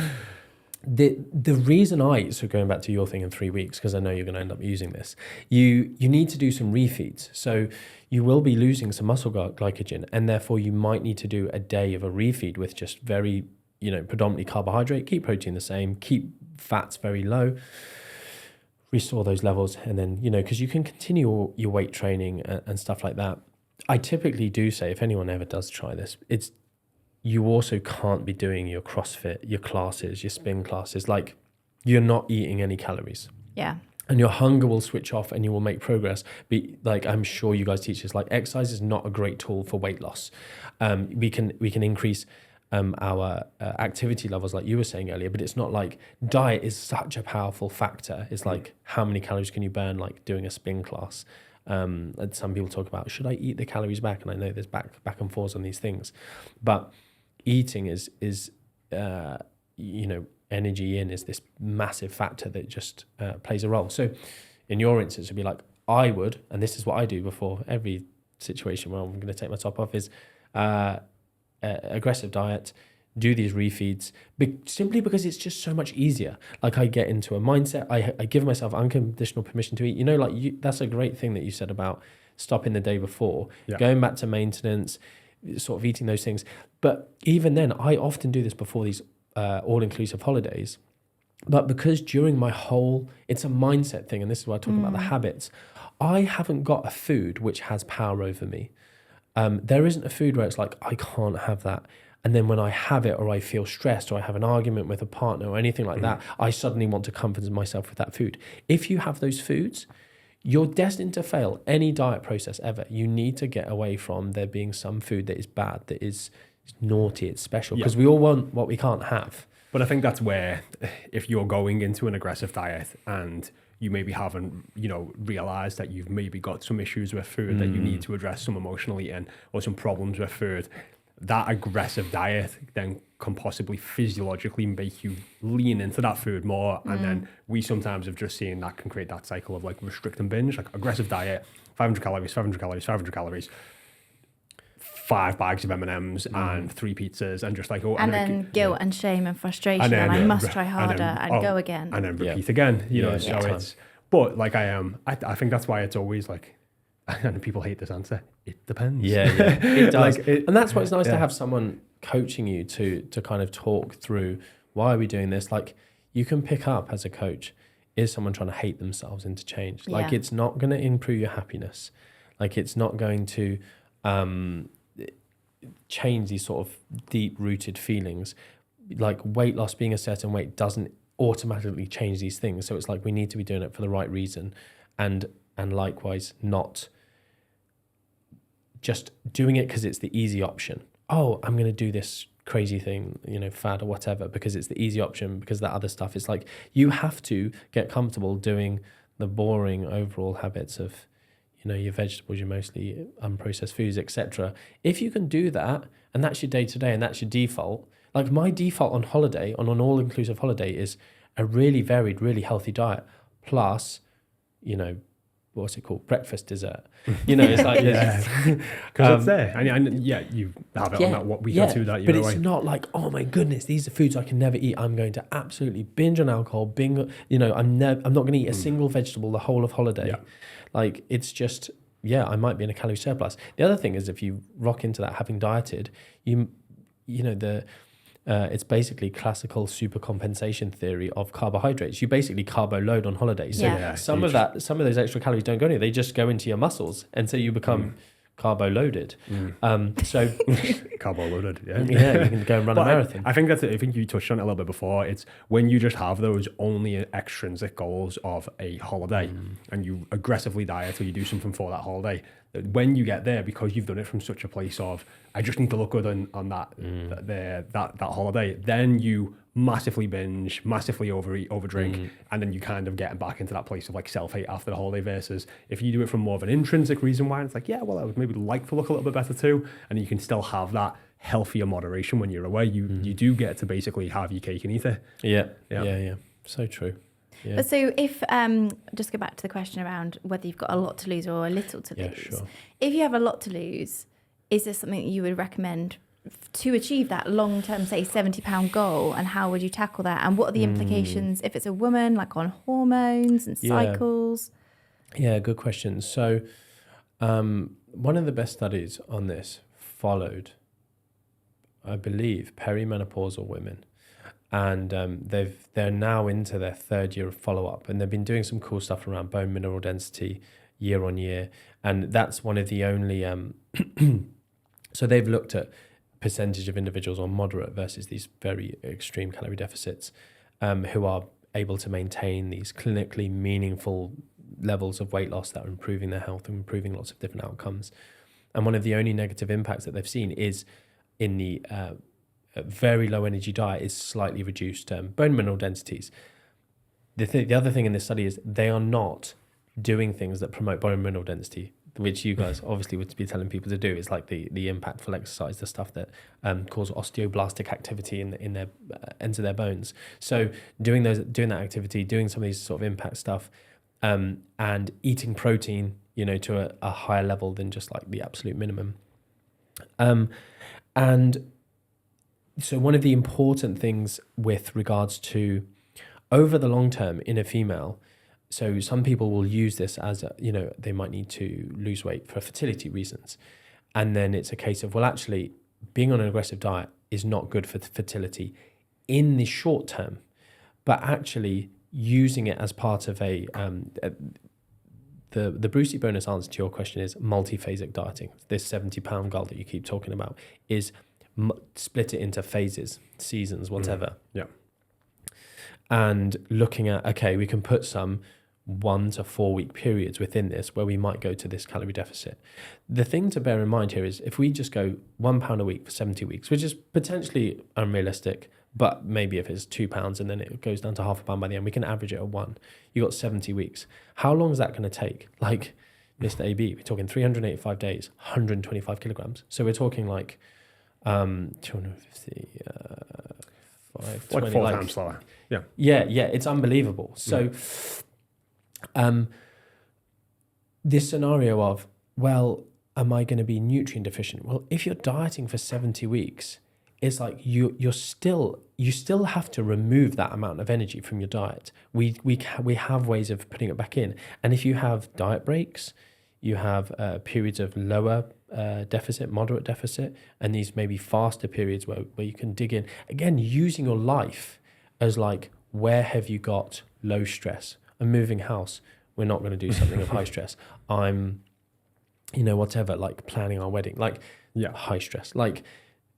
the reason so going back to your thing in 3 weeks, because I know you're going to end up using this, you need to do some refeeds. So you will be losing some muscle glycogen, and therefore you might need to do a day of a refeed with just very, predominantly carbohydrate, keep protein the same, keep fats very low, restore those levels, and then, because you can continue your weight training and stuff like that. I typically do say, if anyone ever does try this, you also can't be doing your CrossFit, your classes, your spin classes. Like you're not eating any calories. Yeah. And your hunger will switch off and you will make progress. Like I'm sure you guys teach this, like exercise is not a great tool for weight loss. We can increase our activity levels like you were saying earlier, but it's not like diet is such a powerful factor. It's like how many calories can you burn like doing a spin class? And some people talk about, should I eat the calories back? And I know there's back and forth on these things, but eating is energy in is this massive factor that just plays a role. So in your instance, it'd be like, I would, and this is what I do before every situation where I'm going to take my top off, is aggressive diet, do these refeeds, simply because it's just so much easier. Like, I get into a mindset, I give myself unconditional permission to eat. That's a great thing that you said about stopping the day before, going back to maintenance, sort of eating those things. But even then, I often do this before these all-inclusive holidays. But because during my it's a mindset thing, and this is why I talk about the habits, I haven't got a food which has power over me. There isn't a food where it's like, I can't have that. And then when I have it, or I feel stressed, or I have an argument with a partner or anything like that, I suddenly want to comfort myself with that food. If you have those foods, you're destined to fail any diet process ever. You need to get away from there being some food that is bad, that is naughty, it's special, because we all want what we can't have. But I think that's where, if you're going into an aggressive diet and you maybe haven't, realized that you've maybe got some issues with food that you need to address, some emotional eating or some problems with food, that aggressive diet then can possibly physiologically make you lean into that food more. And then we sometimes have just seen that can create that cycle of like restrict and binge, like aggressive diet, 500 calories, 500 calories, 500 calories, 5 bags of M&Ms and 3 pizzas, and just like, and then guilt and shame and frustration, and I must try harder and go again. And then repeat again, so it's, but like I think that's why it's always like, and people hate this answer, it depends. It does. And that's why it's nice to have someone coaching you to kind of talk through, why are we doing this? Like, you can pick up as a coach, is someone trying to hate themselves into change? Like, it's not going to improve your happiness. Like, it's not going to change these sort of deep rooted feelings. Like, weight loss, being a certain weight, doesn't automatically change these things. So it's like, we need to be doing it for the right reason, and likewise not just doing it because it's the easy option. Oh, I'm going to do this crazy thing, fad or whatever, because it's the easy option, because that other stuff is like, you have to get comfortable doing the boring overall habits of, your vegetables, your mostly unprocessed foods, etc. If you can do that, and that's your day-to-day, and that's your default. Like, my default on holiday, on an all-inclusive holiday, is a really varied, really healthy diet, plus, what's it called? Breakfast, dessert. It's like, because it's there. And you have it on that what week or two that you But it's not like, oh my goodness, these are foods I can never eat. I'm going to absolutely binge on alcohol. I'm not going to eat a single vegetable the whole of holiday. Yeah. Like, it's just, I might be in a calorie surplus. The other thing is, if you rock into that having dieted, it's basically classical supercompensation theory of carbohydrates. You basically carbo load on holiday. So some of those extra calories don't go anywhere. They just go into your muscles, and so you become carbo loaded. So carbo loaded, you can go and run a marathon. I think you touched on it a little bit before. It's when you just have those only extrinsic goals of a holiday, and you aggressively diet or you do something for that holiday. When you get there, because you've done it from such a place of, I just need to look good on that holiday, then you massively binge, massively overeat, overdrink, and then you kind of get back into that place of like self-hate after the holiday, versus if you do it from more of an intrinsic reason why, it's like, I would maybe like to look a little bit better too, and you can still have that healthier moderation when you're away. You do get to basically have your cake and eat it. Yeah. So true. Yeah. But so if, just go back to the question around whether you've got a lot to lose or a little to lose. Sure. If you have a lot to lose, is there something that you would recommend to achieve that long-term, say, 70-pound goal, and how would you tackle that? And what are the implications if it's a woman, like on hormones and cycles? Yeah, good question. So one of the best studies on this followed, I believe, perimenopausal women. And they're now into their 3rd year of follow-up, and they've been doing some cool stuff around bone mineral density year on year. And that's one of the only... so they've looked at percentage of individuals on moderate versus these very extreme calorie deficits who are able to maintain these clinically meaningful levels of weight loss that are improving their health and improving lots of different outcomes. And one of the only negative impacts that they've seen is in the... very low energy diet is slightly reduced bone mineral densities. The other thing in this study is they are not doing things that promote bone mineral density, which you guys obviously would be telling people to do. It's like the impactful exercise, the stuff that cause osteoblastic activity in their ends of their bones. So doing that activity, doing some of these sort of impact stuff, and eating protein, to a higher level than just like the absolute minimum. And so one of the important things with regards to over the long term in a female, so some people will use this as they might need to lose weight for fertility reasons. And then it's a case of, well, actually being on an aggressive diet is not good for fertility in the short term, but actually using it as part of the Brucey bonus answer to your question is multiphasic dieting. This 70-pound goal that you keep talking about is split it into phases, seasons, whatever. Yeah. And looking at, okay, we can put some 1 to 4 week periods within this where we might go to this calorie deficit. The thing to bear in mind here is if we just go £1 a week for 70 weeks, which is potentially unrealistic, but maybe if it's £2 and then it goes down to £0.5 by the end, we can average it at 1. You got 70 weeks. How long is that going to take? Like Mr. AB, we're talking 385 days, 125 kilograms. So we're talking like 250, 520, like 4 times slower. Yeah. Yeah, it's unbelievable. So this scenario of, well, am I going to be nutrient deficient? Well, if you're dieting for 70 weeks, it's like you still have to remove that amount of energy from your diet. We have ways of putting it back in. And if you have diet breaks, you have periods of lower deficit, moderate deficit, and these maybe faster periods where you can dig in. Again, using your life as like, where have you got low stress? I'm moving house. We're not going to do something of high stress. I'm, whatever, like planning our wedding, like high stress. Like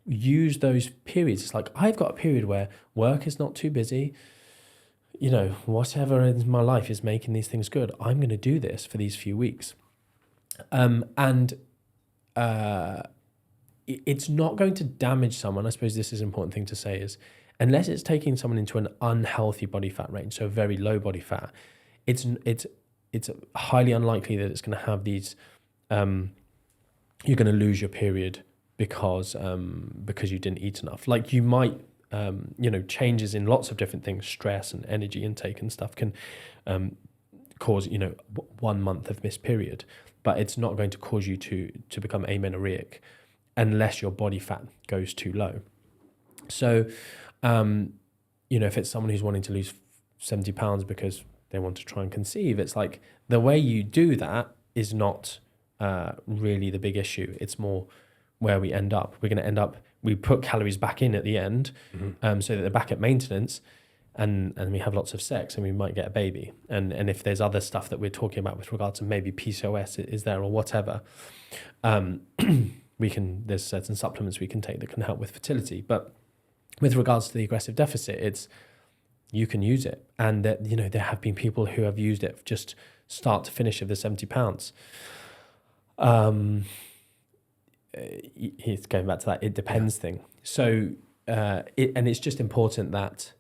use those periods. It's like, I've got a period where work is not too busy. Whatever in my life is making these things good, I'm going to do this for these few weeks. It's not going to damage someone. I suppose this is an important thing to say is, unless it's taking someone into an unhealthy body fat range, so very low body fat, it's highly unlikely that it's going to have these, you're going to lose your period because you didn't eat enough. Like you might, changes in lots of different things, stress and energy intake and stuff can cause, 1 month of missed period, but it's not going to cause you to become amenorrheic unless your body fat goes too low. So, if it's someone who's wanting to lose 70 pounds because they want to try and conceive, it's like the way you do that is not really the big issue. It's more where we end up. We're going to end up, we put calories back in at the end, so that they're back at maintenance, and we have lots of sex and we might get a baby. And if there's other stuff that we're talking about with regard to maybe PCOS is there or whatever, there's certain supplements we can take that can help with fertility. But with regards to the aggressive deficit, you can use it. And that, there have been people who have used it just start to finish of the 70 pounds. It's going back to that, it depends thing. So, it's just important that,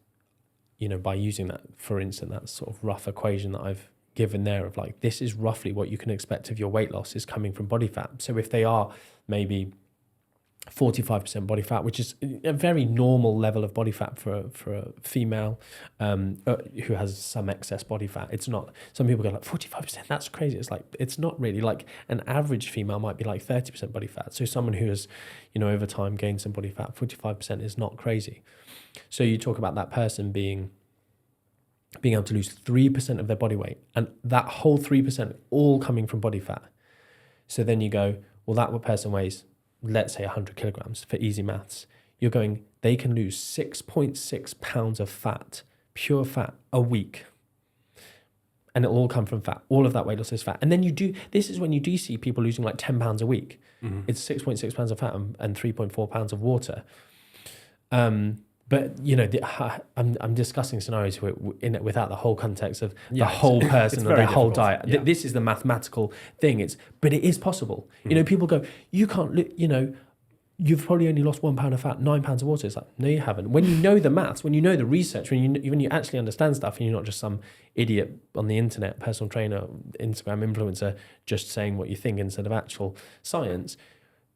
by using that, for instance, that sort of rough equation that I've given there of like, this is roughly what you can expect of your weight loss is coming from body fat. So if they are maybe 45% body fat, which is a very normal level of body fat for a female who has some excess body fat. It's not, some people go like 45%, that's crazy. It's like, it's not really. Like an average female might be like 30% body fat. So someone who has, over time gained some body fat, 45% is not crazy. So you talk about that person being able to lose 3% of their body weight, and that whole 3% all coming from body fat. So then you go, well, that person weighs, let's say 100 kilograms for easy maths. You're going, they can lose 6.6 pounds of fat, pure fat, a week. And it'll all come from fat. All of that weight loss is fat. And then this is when you do see people losing like 10 pounds a week. Mm-hmm. It's 6.6 pounds of fat and 3.4 pounds of water. But I'm discussing scenarios without the whole context of the whole person or their whole diet. Yeah. This is the mathematical thing. But it is possible. Mm-hmm. People go, you can't. you've probably only lost £1 of fat, £9 of water. It's like, no, you haven't. When you know the maths, when you know the research, when you actually understand stuff, and you're not just some idiot on the internet, personal trainer, Instagram influencer, just saying what you think instead of actual science,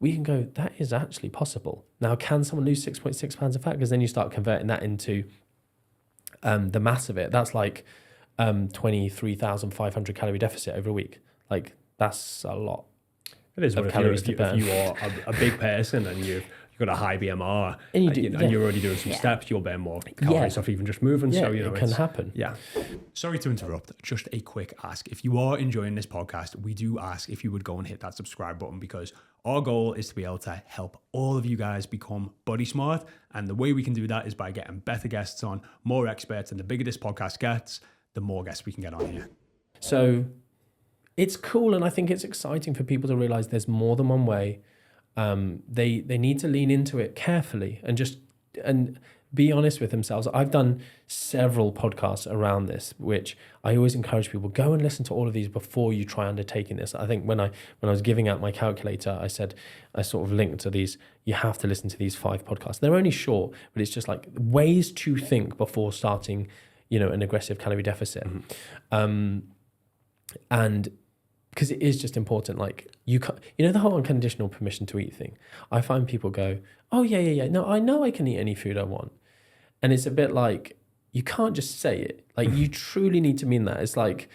we can go, that is actually possible. Now, can someone lose 6.6 pounds of fat? Because then you start converting that into the mass of it. That's like 23,500 calorie deficit over a week. Like, that's a lot. It is, but if you are a big person and you've got a high BMR and you're already doing some steps, you'll burn more calories off even just moving. Yeah, so, it can happen. Yeah. Sorry to interrupt. Just a quick ask. If you are enjoying this podcast, we do ask if you would go and hit that subscribe button, because our goal is to be able to help all of you guys become body smart. And the way we can do that is by getting better guests on, more experts. And the bigger this podcast gets, the more guests we can get on here. So it's cool, and I think it's exciting for people to realize there's more than one way. They need to lean into it carefully and be honest with themselves. I've done several podcasts around this, which I always encourage people, go and listen to all of these before you try undertaking this. I think when I was giving out my calculator, I said, I sort of linked to these, you have to listen to these 5 podcasts. They're only short, but it's just like ways to think before starting, an aggressive calorie deficit. And because it is just important, like you can't, the whole unconditional permission to eat thing. I find people go, oh yeah, no, I know I can eat any food I want. And it's a bit like, you can't just say it. Like you truly need to mean that. It's like,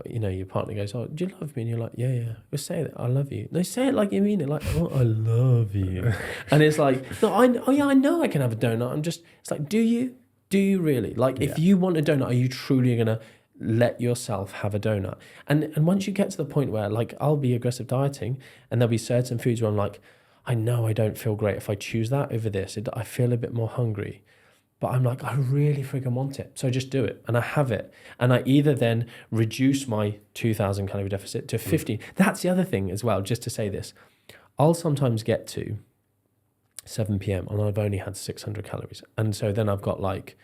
your partner goes, oh, do you love me? And you're like, yeah. Well, say it, I love you. No, say it like you mean it. Like, oh, I love you. And it's like, no, I know I can have a donut. It's like, do you really? Like, if you want a donut, are you truly going to let yourself have a donut? And once you get to the point where, like, I'll be aggressive dieting and there'll be certain foods where I'm like, I know I don't feel great if I choose that over this. I feel a bit more hungry, but I'm like, I really freaking want it. So I just do it and I have it. And I either then reduce my 2,000 calorie deficit to 15. That's the other thing as well, just to say this. I'll sometimes get to 7 p.m. and I've only had 600 calories. And so then I've got like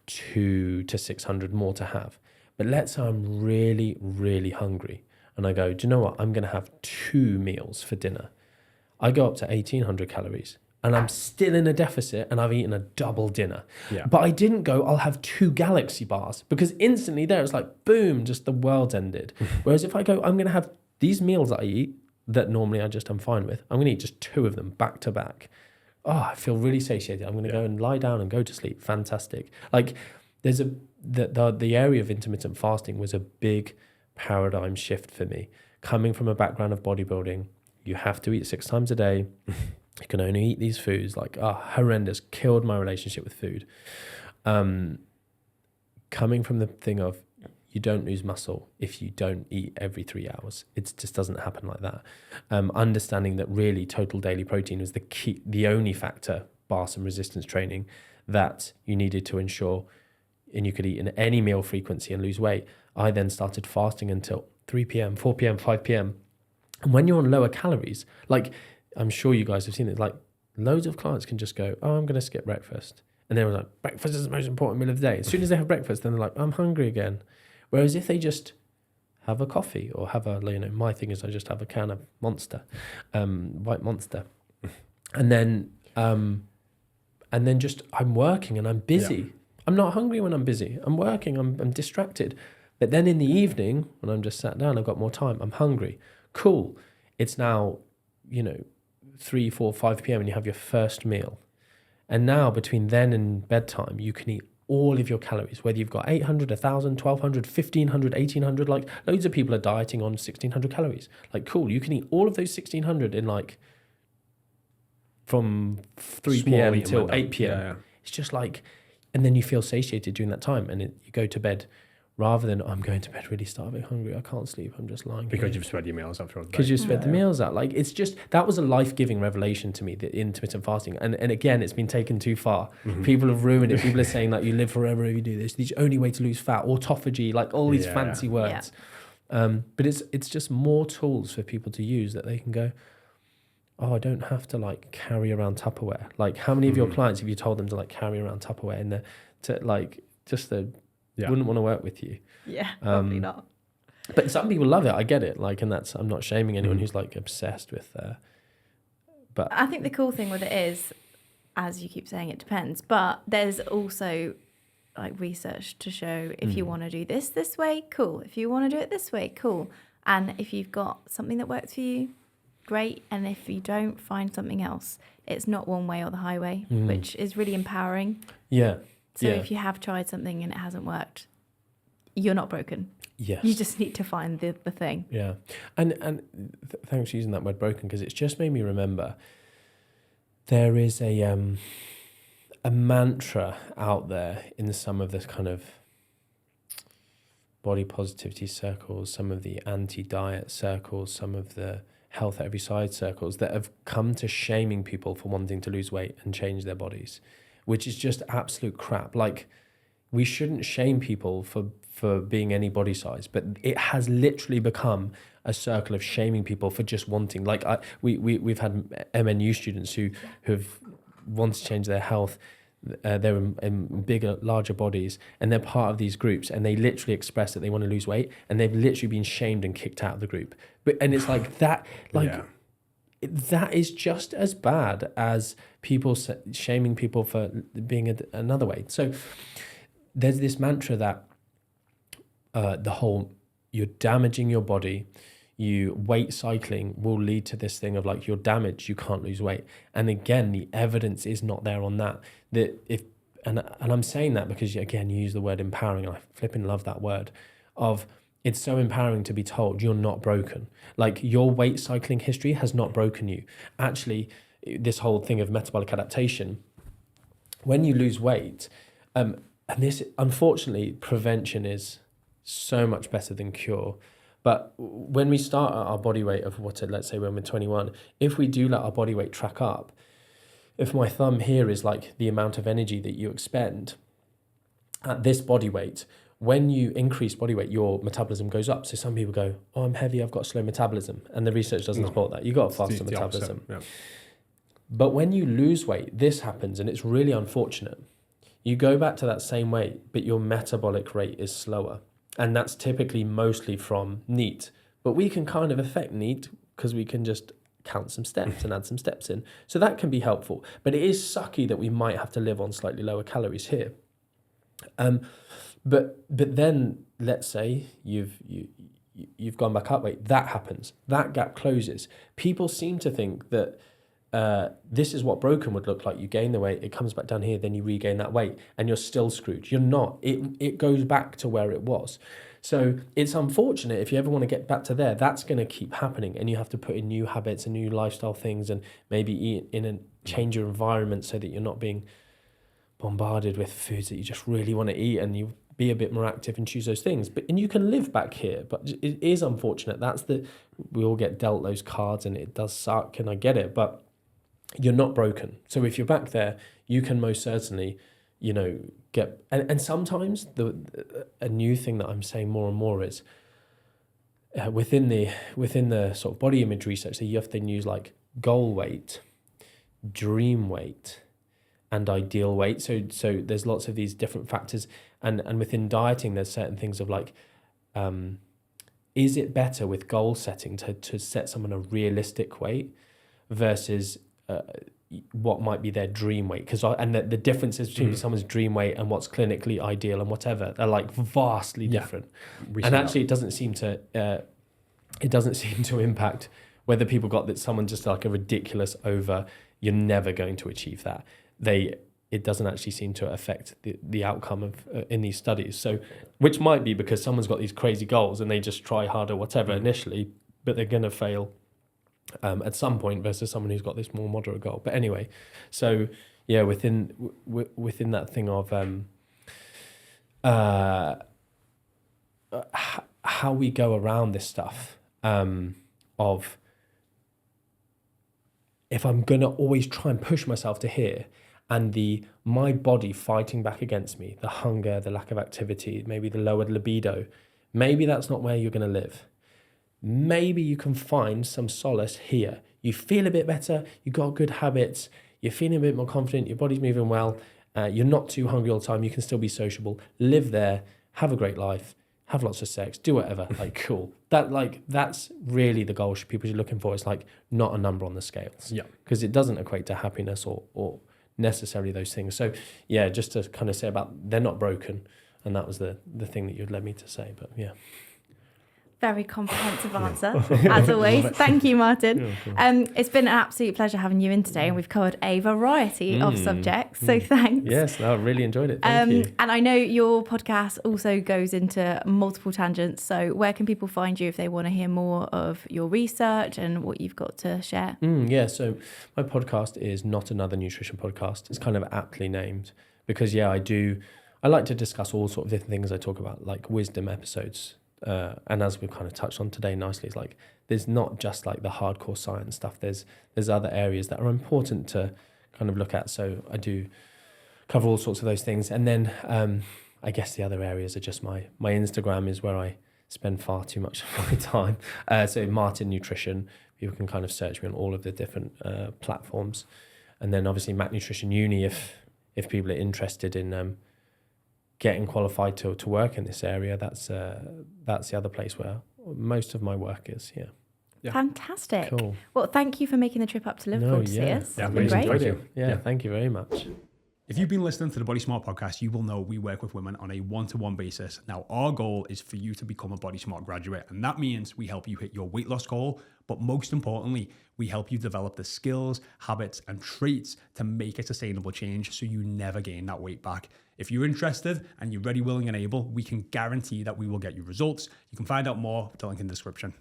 200 to 600 more to have. But let's say I'm really, really hungry and I go, do you know what? I'm going to have 2 meals for dinner. I go up to 1,800 calories and I'm still in a deficit and I've eaten a double dinner. Yeah. But I didn't go, I'll have 2 Galaxy bars, because instantly there it's like, boom, just the world's ended. Whereas if I go, I'm going to have these meals that I eat that normally I'm fine with, I'm going to eat just 2 of them back to back. Oh, I feel really satiated. I'm going to go and lie down and go to sleep. Fantastic. Like there's the area of intermittent fasting was a big paradigm shift for me. Coming from a background of bodybuilding, you have to eat 6 times a day. You can only eat these foods, like, horrendous, killed my relationship with food. Coming from the thing of, you don't lose muscle if you don't eat every 3 hours. It just doesn't happen like that. Understanding that really total daily protein was the only factor, bar some resistance training, that you needed to ensure, and you could eat in any meal frequency and lose weight. I then started fasting until 3 p.m., 4 p.m., 5 p.m. And when you're on lower calories, like I'm sure you guys have seen it, like loads of clients can just go, oh, I'm going to skip breakfast. And they're like, breakfast is the most important meal of the day. As soon as they have breakfast, then they're like, I'm hungry again. Whereas if they just have a coffee or have my thing is I just have a can of Monster, white Monster. And then just I'm working and I'm busy. Yeah. I'm not hungry when I'm busy. I'm working, I'm distracted. But then in the evening, when I'm just sat down, I've got more time, I'm hungry. Cool. It's now, 3, 4, 5 p.m. and you have your first meal. And now between then and bedtime, you can eat all of your calories, whether you've got 800, 1,000, 1,200, 1,500, 1,800, like loads of people are dieting on 1,600 calories. Like, cool, you can eat all of those 1,600 in like from 3 p.m. till 8 p.m. Yeah. It's just like, and then you feel satiated during that time and you go to bed rather than, I'm going to bed really starving, hungry, I can't sleep, I'm just lying because you've spread your meals out. Because you've spread the meals out. Like, it's just, that was a life-giving revelation to me, the intermittent fasting. And again, it's been taken too far. Mm-hmm. People have ruined it. People are saying like, you live forever if you do this. The only way to lose fat, autophagy, like all these fancy words. Yeah. But it's just more tools for people to use that they can go, oh, I don't have to like carry around Tupperware. Like, how many of your clients have you told them to like carry around Tupperware in wouldn't want to work with you? Yeah, probably not. But some people love it. I get it. Like, and I'm not shaming anyone who's like obsessed with. But I think the cool thing with it is, as you keep saying, it depends. But there's also like research to show if you want to do this way, cool. If you want to do it this way, cool. And if you've got something that works for you, great. And if you don't, find something else. It's not one way or the highway, which is really empowering. Yeah. So if you have tried something and it hasn't worked, you're not broken. Yes. You just need to find the thing. Yeah. And thanks for using that word broken, because it's just made me remember there is a mantra out there in some of this kind of body positivity circles, some of the anti-diet circles, some of the health at every side circles that have come to shaming people for wanting to lose weight and change their bodies, which is just absolute crap. Like, we shouldn't shame people for being any body size, but it has literally become a circle of shaming people for just wanting. Like, we've had MNU students who have wanted to change their health. They're in bigger, larger bodies, and they're part of these groups, and they literally express that they want to lose weight, and they've literally been shamed and kicked out of the group. And it's like that, that is just as bad as people shaming people for being another way. So there's this mantra that the whole, you're damaging your body, weight cycling will lead to this thing of like, you're damaged, you can't lose weight. And again, the evidence is not there on that. And I'm saying that because, again, you use the word empowering, and I flipping love that word, of it's so empowering to be told you're not broken. Like, your weight cycling history has not broken you. Actually, this whole thing of metabolic adaptation, when you lose weight, and this, unfortunately, prevention is so much better than cure. But when we start at our body weight of let's say when we're 21, if we do let our body weight track up, if my thumb here is like the amount of energy that you expend at this body weight, when you increase body weight, your metabolism goes up. So some people go, oh, I'm heavy, I've got slow metabolism. And the research doesn't support that. You've got a faster metabolism. Yeah. But when you lose weight, this happens, and it's really unfortunate. You go back to that same weight, but your metabolic rate is slower. And that's typically mostly from NEAT. But we can kind of affect NEAT because we can just count some steps and add some steps in. So that can be helpful. But it is sucky that we might have to live on slightly lower calories here. But then let's say you've gone back up weight. That happens. That gap closes. People seem to think that this is what broken would look like. You gain the weight, it comes back down here, then you regain that weight, and you're still screwed. You're not. It goes back to where it was. So it's unfortunate. If you ever want to get back to there, that's going to keep happening, and you have to put in new habits and new lifestyle things, and maybe eat in a change your environment so that you're not being bombarded with foods that you just really want to eat, and you be a bit more active and choose those things. And you can live back here, but it is unfortunate. We all get dealt those cards, and it does suck, and I get it, but you're not broken. So if you're back there, you can most certainly, get, and sometimes a new thing that I'm saying more and more is within the sort of body image research, that you often use like goal weight, dream weight, and ideal weight. So there's lots of these different factors, and within dieting, there's certain things of like, is it better with goal setting to set someone a realistic weight versus what might be their dream weight? And the differences between someone's dream weight and what's clinically ideal and whatever, they're like vastly different. And actually, it doesn't seem to impact whether people got that someone just like a ridiculous over. You're never going to achieve that. It doesn't actually seem to affect the outcome of in these studies. So, which might be because someone's got these crazy goals and they just try harder, whatever initially, but they're going to fail at some point versus someone who's got this more moderate goal. But anyway, so yeah, within that thing of how we go around this stuff of if I'm going to always try and push myself to here, and my body fighting back against me, the hunger, the lack of activity, maybe the lowered libido, maybe that's not where you're going to live. Maybe you can find some solace here. You feel a bit better, you got good habits, you're feeling a bit more confident, your body's moving well, you're not too hungry all the time, you can still be sociable, live there, have a great life, have lots of sex, do whatever, like cool. That's really the goal people are looking for. It's like not a number on the scales. Yeah. Because it doesn't equate to happiness or necessarily those things. So yeah, just to kind of say about they're not broken. And that was the thing that you'd led me to say, but yeah. Very comprehensive answer, as always. Thank you, Martin. It's been an absolute pleasure having you in today, and we've covered a variety of subjects, so thanks. Yes, no, I really enjoyed it. Thank you. And I know your podcast also goes into multiple tangents, so where can people find you if they want to hear more of your research and what you've got to share? So my podcast is Not Another Nutrition Podcast. It's kind of aptly named because, I like to discuss all sorts of different things I talk about, like wisdom episodes. And as we've kind of touched on today nicely, it's like there's not just like the hardcore science stuff. There's other areas that are important to kind of look at. So I do cover all sorts of those things. And then I guess the other areas are just my Instagram is where I spend far too much of my time. So Martin Nutrition, people can kind of search me on all of the different platforms. And then obviously Mac Nutrition Uni if people are interested in getting qualified to work in this area, that's the other place where most of my work is. Yeah. Fantastic. Cool. Well, thank you for making the trip up to Liverpool to see us. Yeah, it's been great. Thank you. Yeah, thank you very much. If you've been listening to the Body Smart podcast, you will know we work with women on a one-to-one basis. Now, our goal is for you to become a Body Smart graduate, and that means we help you hit your weight loss goal, but most importantly, we help you develop the skills, habits, and traits to make a sustainable change so you never gain that weight back. If you're interested and you're ready, willing, and able, we can guarantee that we will get you results. You can find out more with the link in the description.